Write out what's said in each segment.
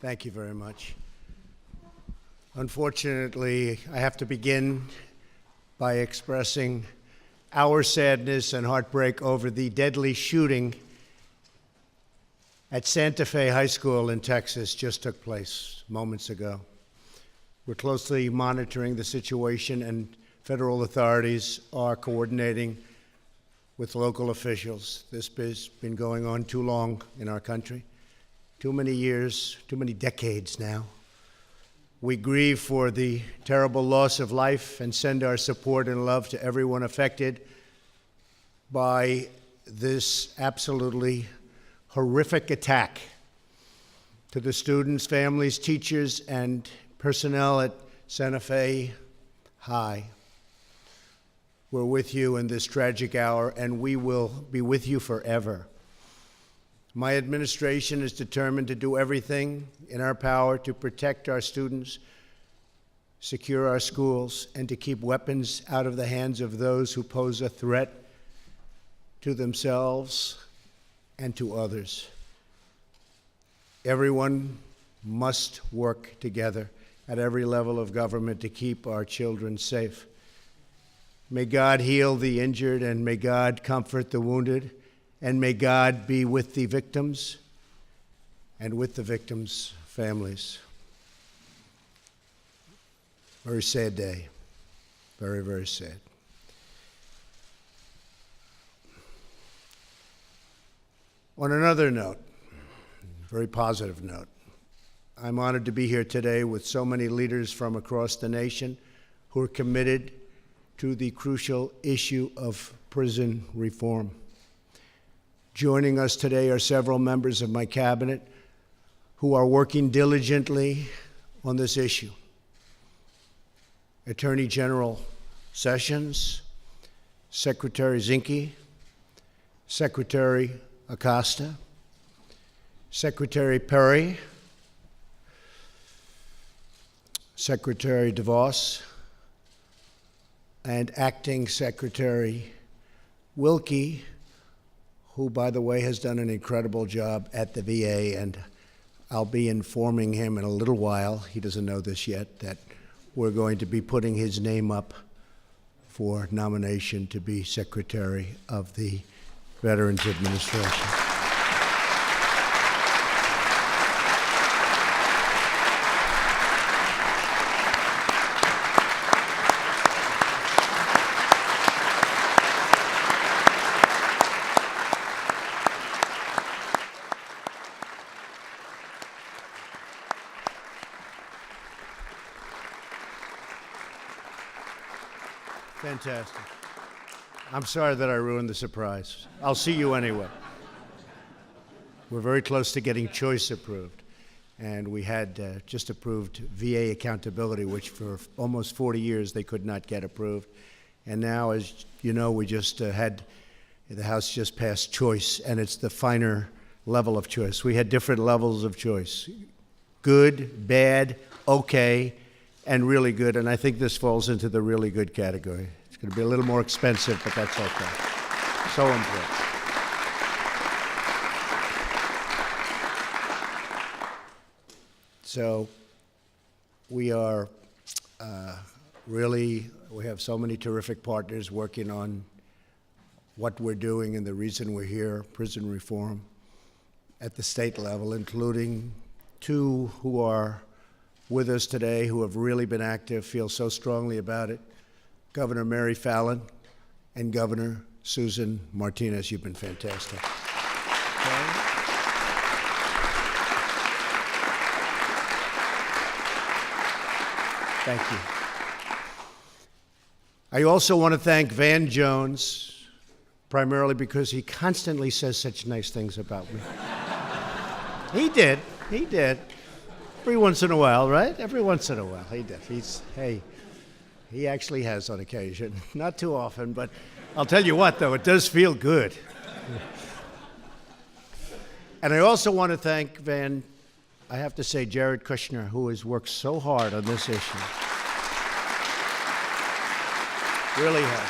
Thank you very much. Unfortunately, I have to begin by expressing our sadness and heartbreak over the deadly shooting at Santa Fe High School in Texas just took place moments ago. We're closely monitoring the situation, and federal authorities are coordinating with local officials. This has been going on too long in our country, too many years, too many decades now. We grieve for the terrible loss of life and send our support and love to everyone affected by this absolutely horrific attack. To the students, families, teachers, and personnel at Santa Fe High, we're with you in this tragic hour, and we will be with you forever. My administration is determined to do everything in our power to protect our students, secure our schools, and to keep weapons out of the hands of those who pose a threat to themselves and to others. Everyone must work together at every level of government to keep our children safe. May God heal the injured, and may God comfort the wounded, and may God be with the victims and with the victims' families. Very sad day. Very, very sad. On another note, very positive note, I'm honored to be here today with so many leaders from across the nation who are committed to the crucial issue of prison reform. Joining us today are several members of my cabinet who are working diligently on this issue. Attorney General Sessions, Secretary Zinke, Secretary Acosta, Secretary Perry, Secretary DeVos, and Acting Secretary Wilkie, who, by the way, has done an incredible job at the VA, and I'll be informing him in a little while, he doesn't know this yet, that we're going to be putting his name up for nomination to be Secretary of the Veterans Administration. Fantastic. I'm sorry that I ruined the surprise. I'll see you anyway. We're very close to getting choice approved. And we had just approved VA accountability, which for almost 40 years they could not get approved. And now, as you know, we just had, the House just passed choice, and it's the finer level of choice. We had different levels of choice: good, bad, okay, and really good, and I think this falls into the really good category. It's going to be a little more expensive, but that's okay. So important. So we are we have so many terrific partners working on what we're doing and the reason we're here, prison reform, at the state level, including two who are with us today who have really been active, feel so strongly about it: Governor Mary Fallin and Governor Susan Martinez. You've been fantastic. Okay. Thank you. I also want to thank Van Jones, primarily because he constantly says such nice things about me. He did. Every once in a while, right? Every once in a while, he did. He actually has on occasion. Not too often, but I'll tell you what, though, it does feel good. And I also want to thank I have to say, Jared Kushner, who has worked so hard on this issue. Really has.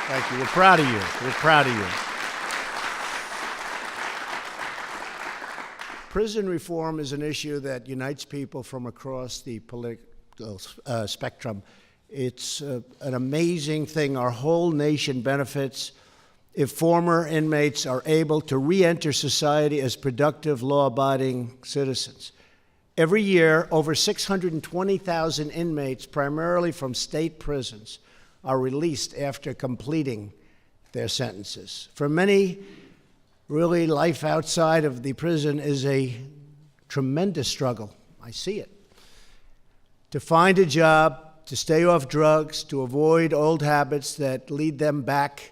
Thank you. We're proud of you. We're proud of you. Prison reform is an issue that unites people from across the political spectrum. It's an amazing thing. Our whole nation benefits if former inmates are able to re-enter society as productive, law-abiding citizens. Every year, over 620,000 inmates, primarily from state prisons, are released after completing their sentences. For many, really, life outside of the prison is a tremendous struggle. I see it. To find a job, to stay off drugs, to avoid old habits that lead them back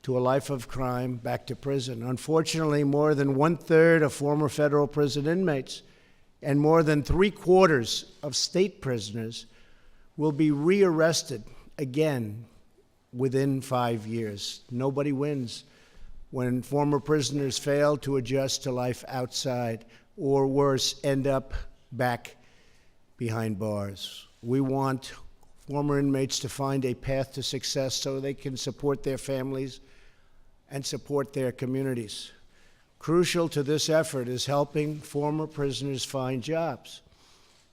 to a life of crime, back to prison. Unfortunately, more than 1/3 of former federal prison inmates and more than 3/4 of state prisoners will be rearrested again within 5 years. Nobody wins when former prisoners fail to adjust to life outside, or worse, end up back behind bars. We want former inmates to find a path to success so they can support their families and support their communities. Crucial to this effort is helping former prisoners find jobs.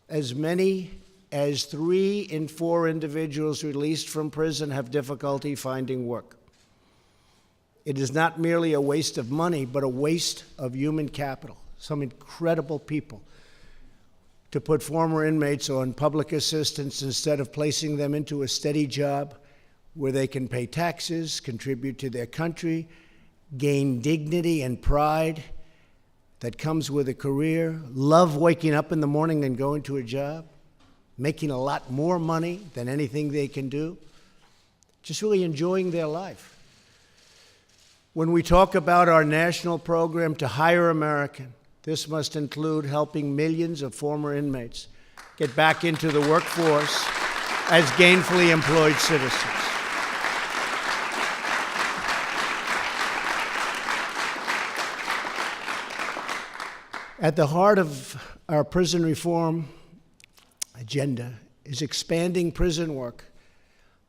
As many as 3 in 4 individuals released from prison have difficulty finding work. It is not merely a waste of money, but a waste of human capital. Some incredible people to put former inmates on public assistance instead of placing them into a steady job where they can pay taxes, contribute to their country, gain dignity and pride that comes with a career, love waking up in the morning and going to a job, making a lot more money than anything they can do, just really enjoying their life. When we talk about our national program to hire American, this must include helping millions of former inmates get back into the workforce as gainfully employed citizens. At the heart of our prison reform agenda is expanding prison work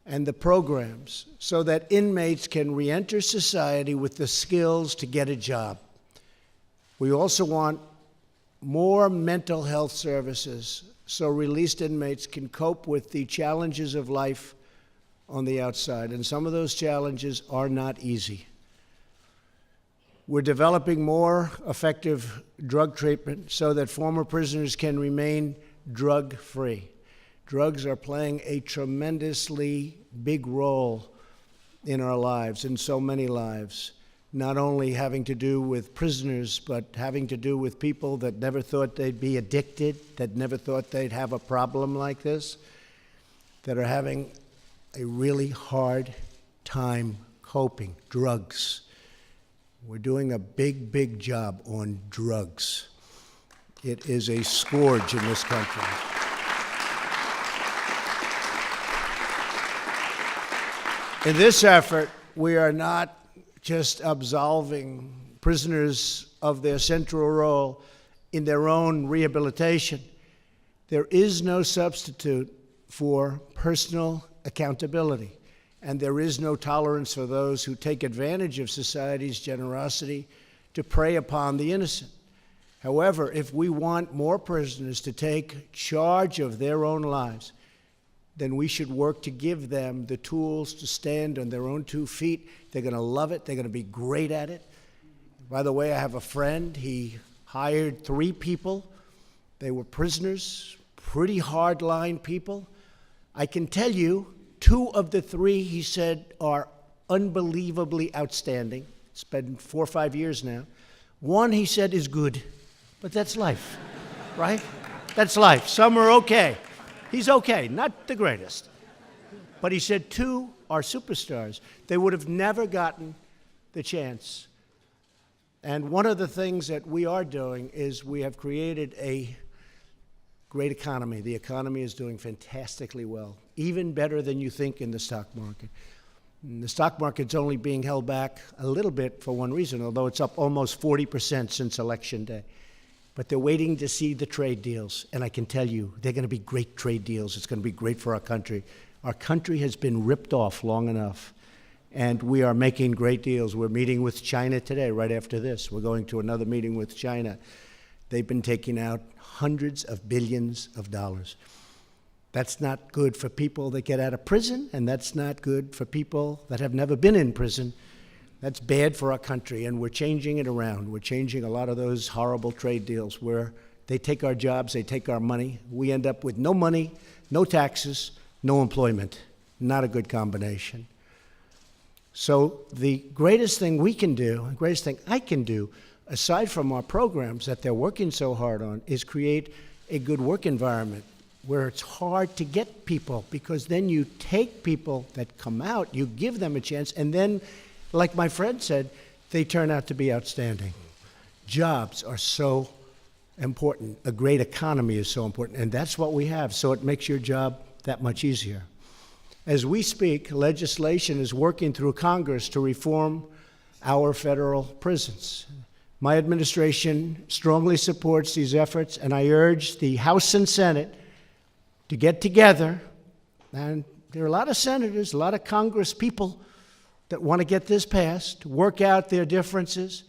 and the programs so that inmates can re-enter society with the skills to get a job. We also want more mental health services so released inmates can cope with the challenges of life on the outside. And some of those challenges are not easy. We're developing more effective drug treatment so that former prisoners can remain drug-free. Drugs are playing a tremendously big role in our lives, in so many lives, not only having to do with prisoners, but having to do with people that never thought they'd be addicted, that never thought they'd have a problem like this, that are having a really hard time coping. Drugs. We're doing a big, big job on drugs. It is a scourge in this country. In this effort, we are not just absolving prisoners of their central role in their own rehabilitation. There is no substitute for personal accountability. And there is no tolerance for those who take advantage of society's generosity to prey upon the innocent. However, if we want more prisoners to take charge of their own lives, then we should work to give them the tools to stand on their own 2 feet. They're going to love it. They're going to be great at it. By the way, I have a friend. He hired 3 people. They were prisoners, pretty hard-line people. I can tell you, 2 of the 3, he said, are unbelievably outstanding. It's been 4 or 5 years now. 1, he said, is good, but that's life, right? That's life. Some are okay. He's okay, not the greatest. But he said 2 are superstars. They would have never gotten the chance. And one of the things that we are doing is we have created a great economy. The economy is doing fantastically well, even better than you think in the stock market. And the stock market's only being held back a little bit for one reason, although it's up almost 40% since Election Day. But they're waiting to see the trade deals, and I can tell you, they're going to be great trade deals. It's going to be great for our country. Our country has been ripped off long enough, and we are making great deals. We're meeting with China today, right after this. We're going to another meeting with China they've been taking out hundreds of billions of dollars. That's not good for people that get out of prison, and that's not good for people that have never been in prison. That's bad for our country, and we're changing it around. We're changing a lot of those horrible trade deals where they take our jobs, they take our money. We end up with no money, no taxes, no employment. Not a good combination. So the greatest thing we can do, the greatest thing I can do, aside from our programs that they're working so hard on, is create a good work environment where it's hard to get people, because then you take people that come out, you give them a chance, and then, like my friend said, they turn out to be outstanding. Jobs are so important. A great economy is so important, and that's what we have, so it makes your job that much easier. As we speak, legislation is working through Congress to reform our federal prisons. My administration strongly supports these efforts, and I urge the House and Senate to get together, and there are a lot of senators, a lot of Congress people that want to get this passed, work out their differences,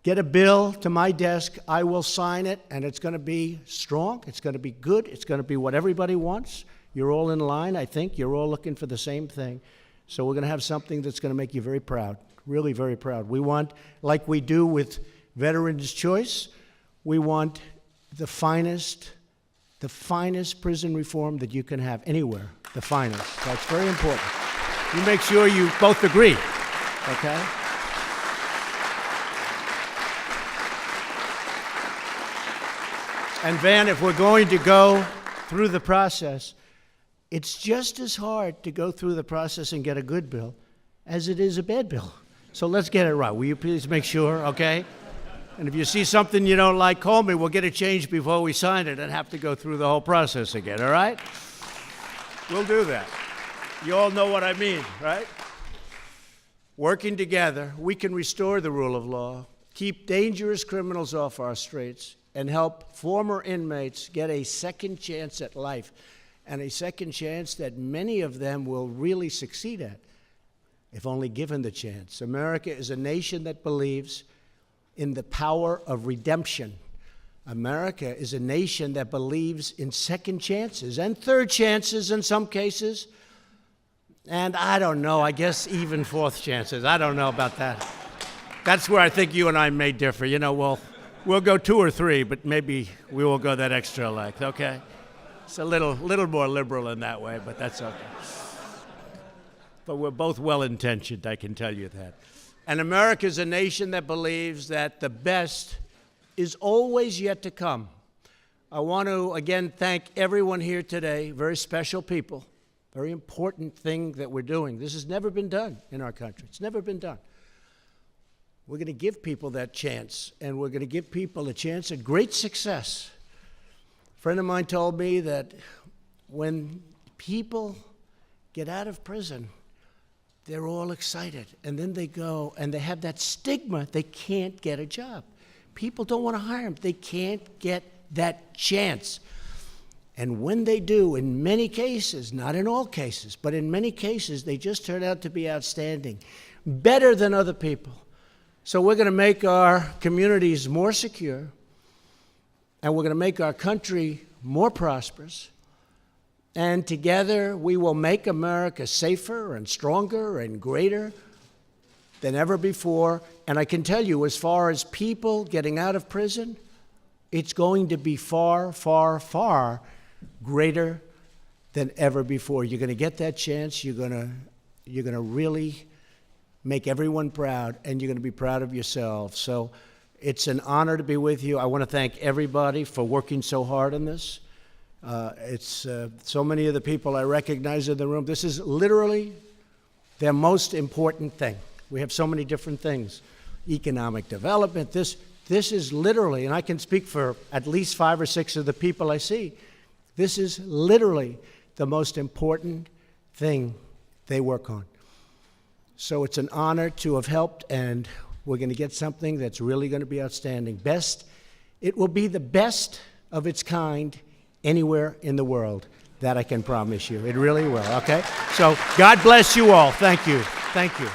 get a bill to my desk. I will sign it, and it's going to be strong, it's going to be good, it's going to be what everybody wants. You're all in line, I think. You're all looking for the same thing. So we're going to have something that's going to make you very proud, really very proud. We want, like we do with Veterans Choice, we want the finest prison reform that you can have anywhere, the finest. That's very important. You make sure you both agree, okay? And Van, if we're going to go through the process, it's just as hard to go through the process and get a good bill as it is a bad bill. So let's get it right. Will you please make sure, okay? And if you see something you don't like, call me. We'll get it changed before we sign it and have to go through the whole process again, all right? We'll do that. You all know what I mean, right? Working together, we can restore the rule of law, keep dangerous criminals off our streets, and help former inmates get a second chance at life, and a second chance that many of them will really succeed at, if only given the chance. America is a nation that believes in the power of redemption. America is a nation that believes in second chances and third chances in some cases, and I don't know, I guess even fourth chances. I don't know about that. That's where I think you and I may differ. You know, we'll go 2 or 3, but maybe we will go that extra length, okay? It's a little more liberal in that way, but that's okay. But we're both well-intentioned, I can tell you that. And America is a nation that believes that the best is always yet to come. I want to, again, thank everyone here today, very special people, very important thing that we're doing. This has never been done in our country. It's never been done. We're going to give people that chance, and we're going to give people a chance at great success. A friend of mine told me that when people get out of prison, they're all excited, and then they go, and they have that stigma, they can't get a job. People don't want to hire them. They can't get that chance. And when they do, in many cases, not in all cases, but in many cases, they just turn out to be outstanding, better than other people. So we're going to make our communities more secure, and we're going to make our country more prosperous. And together, we will make America safer and stronger and greater than ever before. And I can tell you, as far as people getting out of prison, it's going to be far, far, far greater than ever before. You're going to get that chance. You're going to really make everyone proud, and you're going to be proud of yourselves. So it's an honor to be with you. I want to thank everybody for working so hard on this. It's so many of the people I recognize in the room. This is literally their most important thing. We have so many different things. Economic development, this is literally, and I can speak for at least 5 or 6 of the people I see, this is literally the most important thing they work on. So it's an honor to have helped, and we're going to get something that's really going to be outstanding. It will be the best of its kind anywhere in the world. That I can promise you. It really will, okay? So God bless you all. Thank you. Thank you.